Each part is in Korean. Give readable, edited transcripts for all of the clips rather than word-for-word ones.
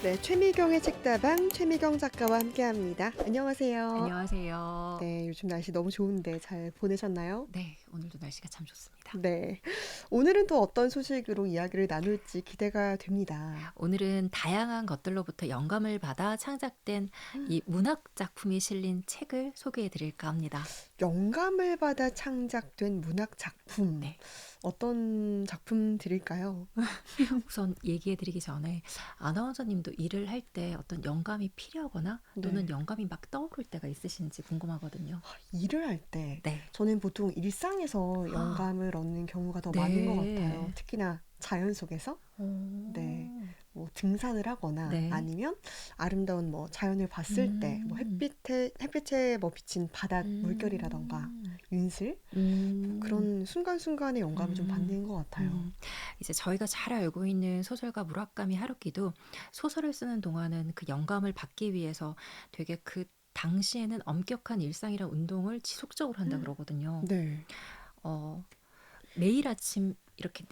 네, 최미경의 책다방 최미경 작가와 함께합니다. 안녕하세요. 안녕하세요. 네, 요즘 날씨 너무 좋은데 잘 보내셨나요? 네, 오늘도 날씨가 참 좋습니다. 네, 오늘은 또 어떤 소식으로 이야기를 나눌지 기대가 됩니다. 오늘은 다양한 것들로부터 영감을 받아 창작된 이 문학 작품이 실린 책을 소개해 드릴까 합니다. 영감을 받아 창작된 문학 작품, 네, 어떤 작품들일까요? 우선 얘기해 드리기 전에 아나운서님도 일을 할 때 어떤 영감이 필요하거나 또는 네, 영감이 막 떠오를 때가 있으신지 궁금하거든요. 일을 할 때 네. 저는 보통 일상에서 영감을 얻는 경우가 더 많은 것 같아요. 네. 특히나 자연 속에서. 오, 네. 뭐 등산을 하거나 네. 아니면 아름다운 뭐 자연을 봤을 때 뭐 음, 햇빛에 뭐 비친 바다 물결이라던가 음, 윤슬 뭐 음. 그런 순간순간의 영감을 좀 음, 받는 것 같아요. 음. 이제 저희가 잘 알고 있는 소설가 무라카미 하루키도 소설을 쓰는 동안은 그 영감을 받기 위해서 되게 그 당시에는 엄격한 일상이랑 운동을 지속적으로 한다 그러거든요. 네. 어, 매일 아침 이렇게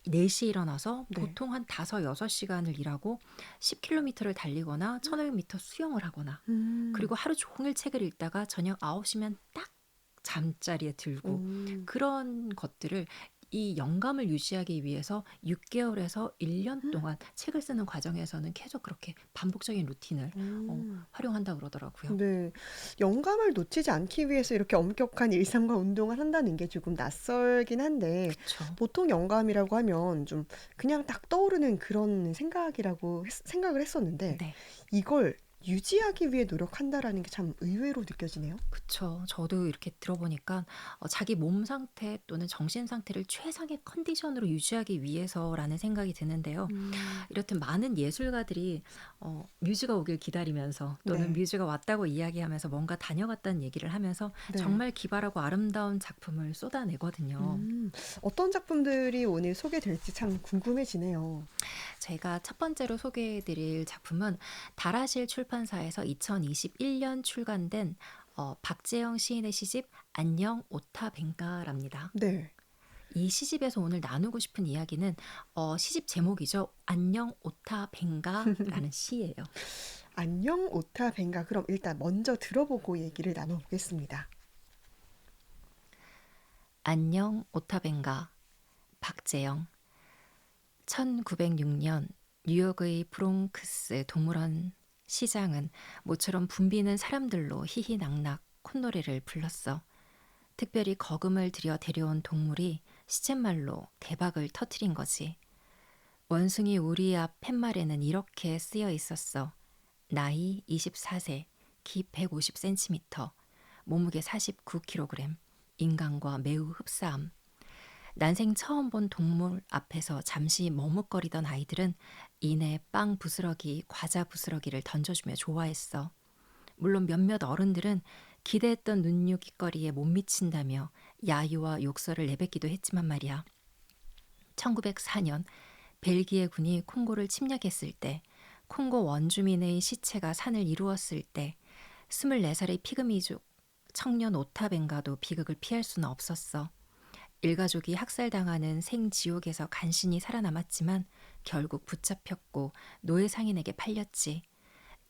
4시에 일어나서 네. 보통 한 5, 6시간을 일하고 10km를 달리거나 1500m 수영을 하거나 음. 그리고 하루 종일 책을 읽다가 저녁 9시면 딱 잠자리에 들고 오. 그런 것들을 이 영감을 유지하기 위해서 6개월에서 1년 동안 책을 쓰는 과정에서는 계속 그렇게 반복적인 루틴을 오. 활용한다 그러더라고요. 네. 영감을 놓치지 않기 위해서 이렇게 엄격한 일상과 운동을 한다는 게 조금 낯설긴 한데 그쵸. 보통 영감이라고 하면 좀 그냥 딱 떠오르는 그런 생각을 했었는데 네. 이걸 유지하기 위해 노력한다라는 게 참 의외로 느껴지네요. 그쵸. 저도 이렇게 들어보니까 자기 몸 상태 또는 정신 상태를 최상의 컨디션으로 유지하기 위해서라는 생각이 드는데요. 음. 이렇듯 많은 예술가들이 뮤즈가 오길 기다리면서 또는 네. 뮤즈가 왔다고 이야기하면서 뭔가 다녀갔다는 얘기를 하면서 네. 정말 기발하고 아름다운 작품을 쏟아내거든요. 음. 어떤 작품들이 오늘 소개될지 참 궁금해지네요. 제가 첫 번째로 소개해드릴 작품은 다라실 출판사에서 2021년 출간된 박재영 시인의 시집 안녕 오타뱅가랍니다. 네. 이 시집에서 오늘 나누고 싶은 이야기는 시집 제목이죠. 안녕 오타뱅가라는 시예요. 안녕 오타 벤가. 그럼 일단 먼저 들어보고 얘기를 나눠보겠습니다. 안녕 오타뱅가 박재영 1906년 뉴욕의 브롱크스 동물원 시장은 모처럼 붐비는 사람들로 희희낙낙 콧노래를 불렀어. 특별히 거금을 들여 데려온 동물이 시쳇말로 대박을 터트린 거지. 원숭이 우리 앞 팻말에는 이렇게 쓰여 있었어. 나이 24세, 키 150cm, 몸무게 49kg, 인간과 매우 흡사함. 난생 처음 본 동물 앞에서 잠시 머뭇거리던 아이들은 이내 빵 부스러기, 과자 부스러기를 던져주며 좋아했어. 물론 몇몇 어른들은 기대했던 눈요깃거리에 못 미친다며 야유와 욕설을 내뱉기도 했지만 말이야. 1904년 벨기에 군이 콩고를 침략했을 때, 콩고 원주민의 시체가 산을 이루었을 때 24살의 피그미족 청년 오타벤가도 비극을 피할 수는 없었어. 일가족이 학살당하는 생지옥에서 간신히 살아남았지만 결국 붙잡혔고 노예 상인에게 팔렸지.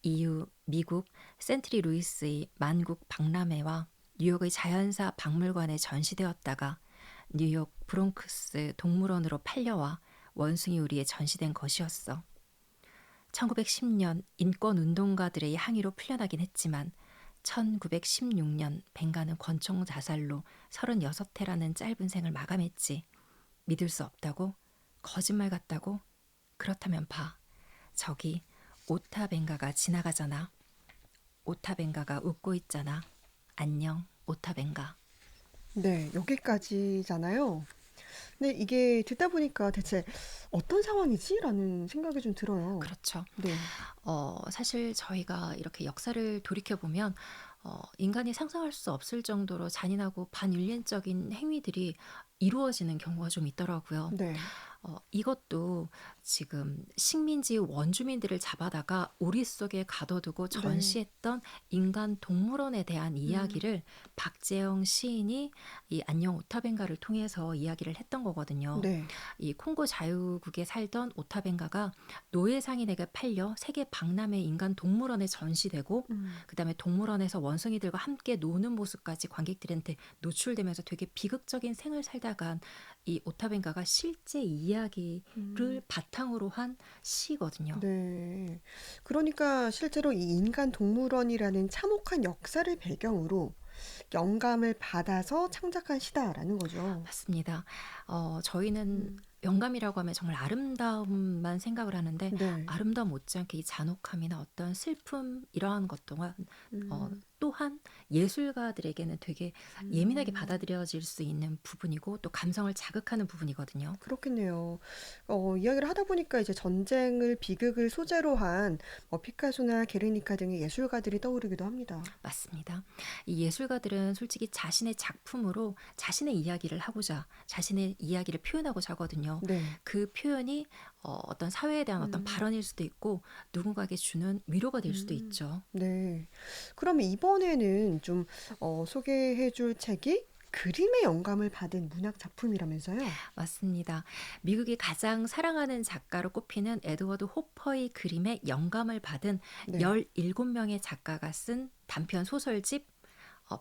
이후 미국 센트리 루이스의 만국 박람회와 뉴욕의 자연사 박물관에 전시되었다가 뉴욕 브롱크스 동물원으로 팔려와 원숭이 우리에 전시된 것이었어. 1910년 인권운동가들의 항의로 풀려나긴 했지만 1916년 벵가는 권총 자살로 36해라는 짧은 생을 마감했지. 믿을 수 없다고? 거짓말 같다고? 그렇다면 봐. 저기 오타 벵가가 지나가잖아. 오타 벵가가 웃고 있잖아. 안녕 오타 벵가. 네, 여기까지잖아요. 근데 이게 듣다 보니까 대체 어떤 상황이지? 라는 생각이 좀 들어요. 그렇죠. 네. 사실 저희가 이렇게 역사를 돌이켜보면 인간이 상상할 수 없을 정도로 잔인하고 반윤리적인 행위들이 이루어지는 경우가 좀 있더라고요. 네. 이것도 지금 식민지 원주민들을 잡아다가 우리 속에 가둬두고 네. 전시했던 인간 동물원에 대한 음. 이야기를 박재영 시인이 이 안녕 오타벤가를 통해서 이야기를 했던 거거든요. 네. 이 콩고 자유국에 살던 오타벤가가 노예 상인에게 팔려 세계 박람회 인간 동물원에 전시되고, 음. 그다음에 동물원에서 원숭이들과 함께 노는 모습까지 관객들한테 노출되면서 되게 비극적인 생을 살다간 이 오타벤가가 실제 이야기를 음. 바탕으로 한 시거든요. 네. 그러니까 실제로 이 인간 동물원이라는 참혹한 역사를 배경으로 영감을 받아서 창작한 시다라는 거죠. 맞습니다. 저희는 음. 영감이라고 하면 정말 아름다움만 생각을 하는데, 네. 아름다움 못지않게 이 잔혹함이나 어떤 슬픔 이러한 것 동안 음. 또한 예술가들에게는 되게 예민하게 음. 받아들여질 수 있는 부분이고, 또 감성을 자극하는 부분이거든요. 그렇겠네요. 이야기를 하다 보니까 이제 전쟁을 비극을 소재로 한 피카소나 게르니카 등의 예술가들이 떠오르기도 합니다. 맞습니다. 이 예술가들은 솔직히 자신의 작품으로 자신의 이야기를 하고자, 자신의 이야기를 표현하고자 하거든요. 네. 그 표현이 어떤 사회에 대한 어떤 음. 발언일 수도 있고, 누군가에게 주는 위로가 될 수도 음. 있죠. 네. 그럼 이번에는 좀 소개해 줄 책이 그림의 영감을 받은 문학 작품이라면서요? 맞습니다. 미국이 가장 사랑하는 작가로 꼽히는 에드워드 호퍼의 그림에 영감을 받은 네. 17명의 작가가 쓴 단편 소설집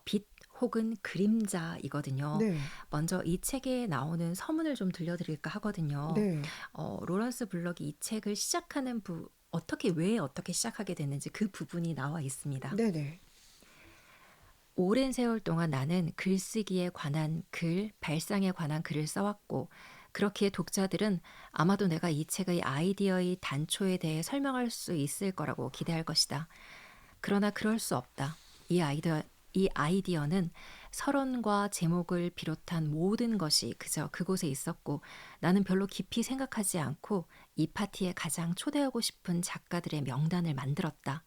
빛 혹은 그림자이거든요. 네. 먼저 이 책에 나오는 서문을 좀 들려드릴까 하거든요. 네. 로런스 블럭이 이 책을 시작하는 어떻게 시작하게 됐는지 그 부분이 나와 있습니다. 네네. 오랜 세월 동안 나는 글쓰기에 관한 글, 발상에 관한 글을 써왔고, 그렇기에 독자들은 아마도 내가 이 책의 아이디어의 단초에 대해 설명할 수 있을 거라고 기대할 것이다. 그러나 그럴 수 없다. 이 아이디어는 서론과 제목을 비롯한 모든 것이 그저 그곳에 있었고, 나는 별로 깊이 생각하지 않고 이 파티에 가장 초대하고 싶은 작가들의 명단을 만들었다.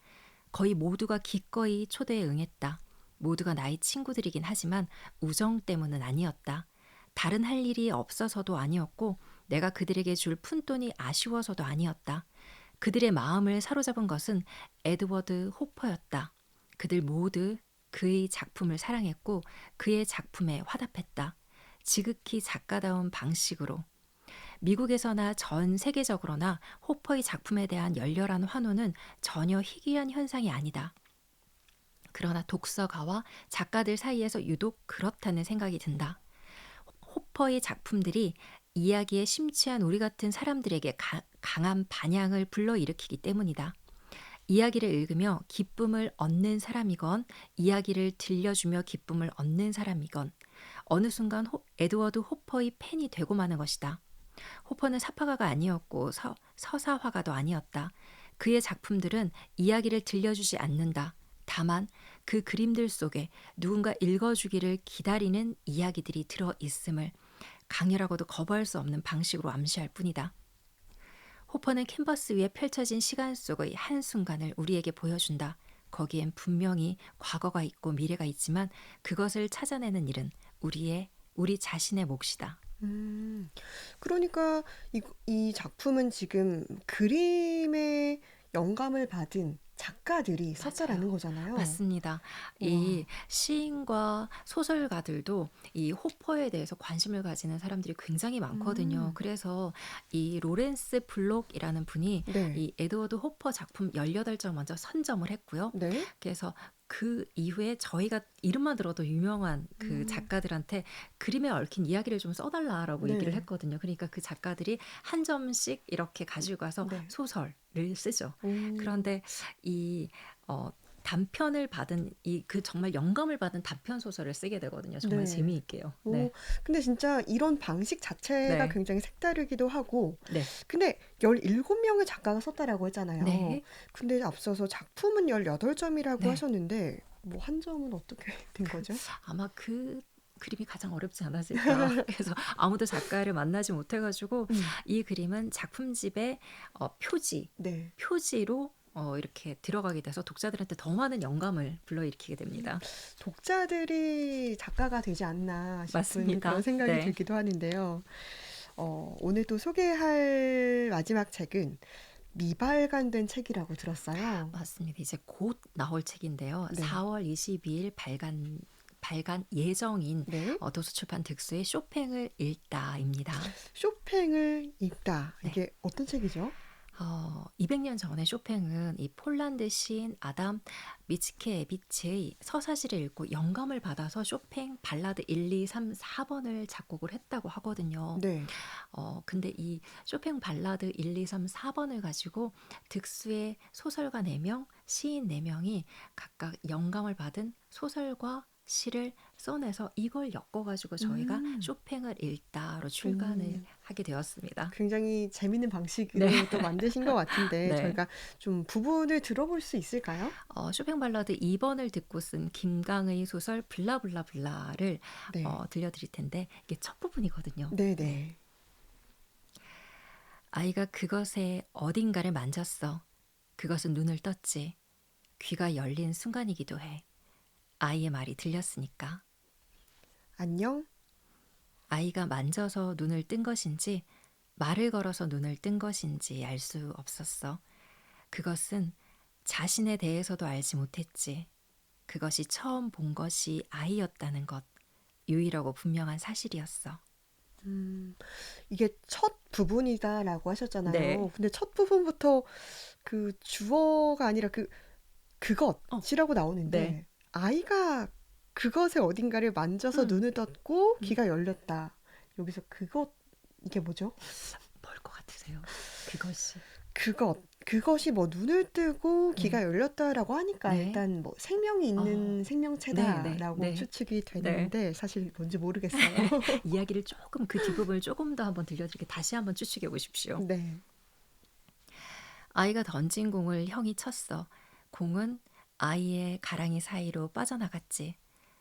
거의 모두가 기꺼이 초대에 응했다. 모두가 나의 친구들이긴 하지만 우정 때문은 아니었다. 다른 할 일이 없어서도 아니었고, 내가 그들에게 줄 푼돈이 아쉬워서도 아니었다. 그들의 마음을 사로잡은 것은 에드워드 호퍼였다. 그들 모두 그의 작품을 사랑했고 그의 작품에 화답했다. 지극히 작가다운 방식으로. 미국에서나 전 세계적으로나 호퍼의 작품에 대한 열렬한 환호는 전혀 희귀한 현상이 아니다. 그러나 독서가와 작가들 사이에서 유독 그렇다는 생각이 든다. 호퍼의 작품들이 이야기에 심취한 우리 같은 사람들에게 강한 반향을 불러일으키기 때문이다. 이야기를 읽으며 기쁨을 얻는 사람이건, 이야기를 들려주며 기쁨을 얻는 사람이건, 어느 순간 에드워드 호퍼의 팬이 되고 마는 것이다. 호퍼는 사파가가 아니었고 서사화가도 아니었다. 그의 작품들은 이야기를 들려주지 않는다. 다만 그 그림들 속에 누군가 읽어주기를 기다리는 이야기들이 들어있음을 강렬하고도 거부할 수 없는 방식으로 암시할 뿐이다. 호퍼는 캔버스 위에 펼쳐진 시간 속의 한순간을 우리에게 보여준다. 거기엔 분명히 과거가 있고 미래가 있지만 그것을 찾아내는 일은 우리 자신의 몫이다. 음. 그러니까 이 작품은 지금 그림의 영감을 받은 작가들이 맞아요. 썼다라는 거잖아요. 맞습니다. 이 와. 시인과 소설가들도 이 호퍼에 대해서 관심을 가지는 사람들이 굉장히 많거든요. 음. 그래서 이 로렌스 블록이라는 분이 네. 이 에드워드 호퍼 작품 18점 먼저 선점을 했고요. 네. 그래서 그 이후에 저희가 이름만 들어도 유명한 그 음. 작가들한테 그림에 얽힌 이야기를 좀 써달라라고 얘기를 네. 했거든요. 그러니까 그 작가들이 한 점씩 이렇게 가지고 가서 네. 소설을 쓰죠. 오. 그런데 이 단편을 받은 정말 영감을 받은 단편 소설을 쓰게 되거든요. 정말 네. 재미있게요. 오. 네. 근데 진짜 이런 방식 자체가 네. 굉장히 색다르기도 하고, 네. 근데 17명의 작가가 썼다라고 했잖아요. 네. 근데 앞서서 작품은 18점이라고 네. 하셨는데, 뭐 한 점은 어떻게 된 거죠? 아마 그 그림이 가장 어렵지 않았을까. 그래서 아무도 작가를 만나지 못해 가지고 음. 이 그림은 작품집의 네. 표지로 이렇게 들어가게 돼서 독자들한테 더 많은 영감을 불러일으키게 음. 됩니다. 독자들이 작가가 되지 않나 싶은 그런 맞습니다. 생각이 네. 들기도 하는데요. 오늘 또 소개할 마지막 책은 미발간된 책이라고 들었어요. 맞습니다. 이제 곧 나올 책인데요. 네. 4월 22일 발간 예정인 네. 도서출판 득수의 쇼팽을 읽다입니다. 쇼팽을 읽다. 네. 이게 어떤 책이죠? 200년 전에 쇼팽은 이 폴란드 시인 아담 미츠케비치의 서사시를 읽고 영감을 받아서 쇼팽 발라드 1, 2, 3, 4번을 작곡을 했다고 하거든요. 네. 근데 이 쇼팽 발라드 1, 2, 3, 4번을 가지고 득수의 소설가 4명, 시인 4명이 각각 영감을 받은 소설과 시를 써내서 이걸 엮어가지고 저희가 음. 쇼팽을 읽다로 출간을 하게 되었습니다. 굉장히 재밌는 방식으로 네. 또 만드신 것 같은데 네. 저희가 좀 부분을 들어볼 수 있을까요? 쇼팽 발라드 2번을 듣고 쓴 김강의 소설 블라블라블라를 네. 들려드릴 텐데 이게 첫 부분이거든요. 네네. 아이가 그것의 어딘가를 만졌어. 그것은 눈을 떴지. 귀가 열린 순간이기도 해. 아이의 말이 들렸으니까. 안녕? 아이가 만져서 눈을 뜬 것인지 말을 걸어서 눈을 뜬 것인지 알 수 없었어. 그것은 자신에 대해서도 알지 못했지. 그것이 처음 본 것이 아이였다는 것. 유일하고 분명한 사실이었어. 이게 첫 부분이다라고 하셨잖아요. 네. 근데 첫 부분부터 그 주어가 아니라 어, 그것이라고 나오는데 네. 아이가 그것의 어딘가를 만져서 음, 눈을 떴고 귀가 열렸다. 여기서 그것 이게 뭐죠? 뭘 것 같으세요? 그것이. 그것이 뭐 눈을 뜨고 네. 귀가 열렸다라고 하니까 네. 일단 뭐 생명이 있는 네, 네, 생명체다라고 네, 추측이 네. 되는데 사실 뭔지 모르겠어요. 이야기를 조금 그 뒷부분을 조금 더 한번 들려드릴게 다시 한번 추측해 보십시오. 네. 아이가 던진 공을 형이 쳤어. 공은 아이의 가랑이 사이로 빠져나갔지.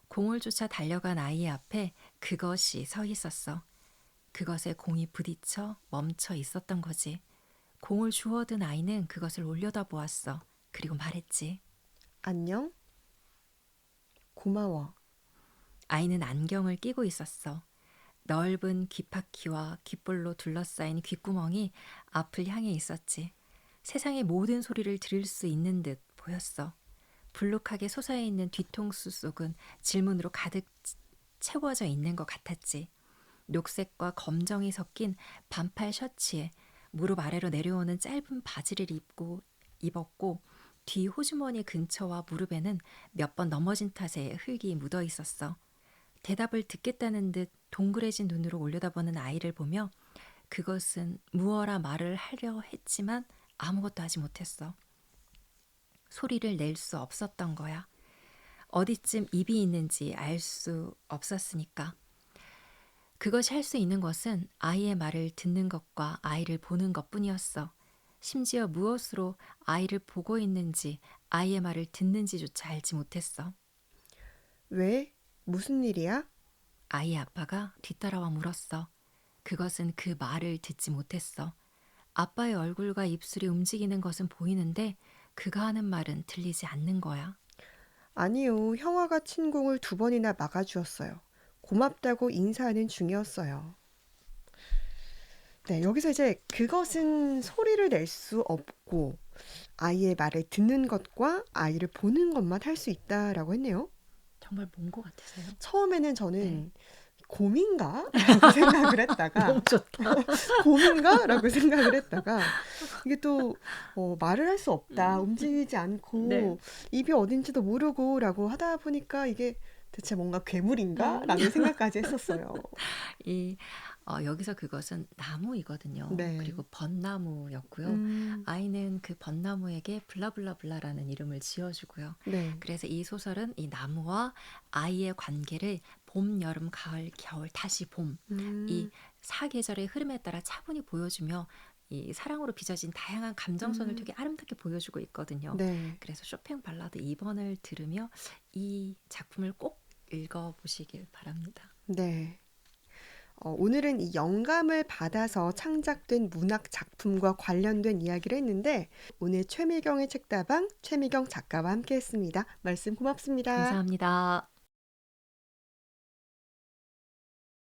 공을 쫓아 달려간 아이의 앞에 그것이 서 있었어. 그것에 공이 부딪혀 멈춰 있었던 거지. 공을 주워든 아이는 그것을 올려다보았어. 그리고 말했지. 안녕? 고마워. 아이는 안경을 끼고 있었어. 넓은 귓바퀴와 귓볼로 둘러싸인 귓구멍이 앞을 향해 있었지. 세상의 모든 소리를 들을 수 있는 듯 보였어. 불룩하게 솟아있는 있는 뒤통수 속은 질문으로 가득 채워져 있는 것 같았지. 녹색과 검정이 섞인 반팔 셔츠에 무릎 아래로 내려오는 짧은 바지를 입었고 뒤 호주머니 근처와 무릎에는 몇 번 넘어진 탓에 흙이 묻어 있었어. 대답을 듣겠다는 듯 동그래진 눈으로 올려다보는 아이를 보며 그것은 무어라 말을 하려 했지만 아무것도 하지 못했어. 소리를 낼 수 없었던 거야. 어디쯤 입이 있는지 알 수 없었으니까. 그것이 할 수 있는 것은 아이의 말을 듣는 것과 아이를 보는 것뿐이었어. 심지어 무엇으로 아이를 보고 있는지 아이의 말을 듣는지조차 알지 못했어. 왜? 무슨 일이야? 아이의 아빠가 뒤따라와 물었어. 그것은 그 말을 듣지 못했어. 아빠의 얼굴과 입술이 움직이는 것은 보이는데 그가 하는 말은 들리지 않는 거야. 아니요. 형아가 친 공을 2번이나 막아주었어요. 고맙다고 인사하는 중이었어요. 네, 여기서 이제 그것은 소리를 낼 수 없고 아이의 말을 듣는 것과 아이를 보는 것만 할 수 있다라고 했네요. 정말 뭔 것 같으세요? 처음에는 네. 저는 곰인가? 라고 생각을 했다가 너무 좋다. 곰인가? 라고 생각을 했다가 이게 또 말을 할 수 없다. 움직이지 네. 않고 입이 어딘지도 모르고 라고 하다 보니까 이게 대체 뭔가 괴물인가? 라는 생각까지 했었어요. 이 여기서 그것은 나무이거든요. 네. 그리고 벚나무였고요. 음, 아이는 그 벚나무에게 블라블라블라라는 이름을 지어주고요. 네. 그래서 이 소설은 이 나무와 아이의 관계를 봄, 여름, 가을, 겨울, 다시 봄, 이 음, 사계절의 흐름에 따라 차분히 보여주며 이 사랑으로 빚어진 다양한 감정선을 되게 아름답게 보여주고 있거든요. 네. 그래서 쇼팽 발라드 2번을 들으며 이 작품을 꼭 읽어보시길 바랍니다. 네. 오늘은 이 영감을 받아서 창작된 문학 작품과 관련된 이야기를 했는데 오늘 최미경의 책다방 최미경 작가와 함께 했습니다. 말씀 고맙습니다. 감사합니다.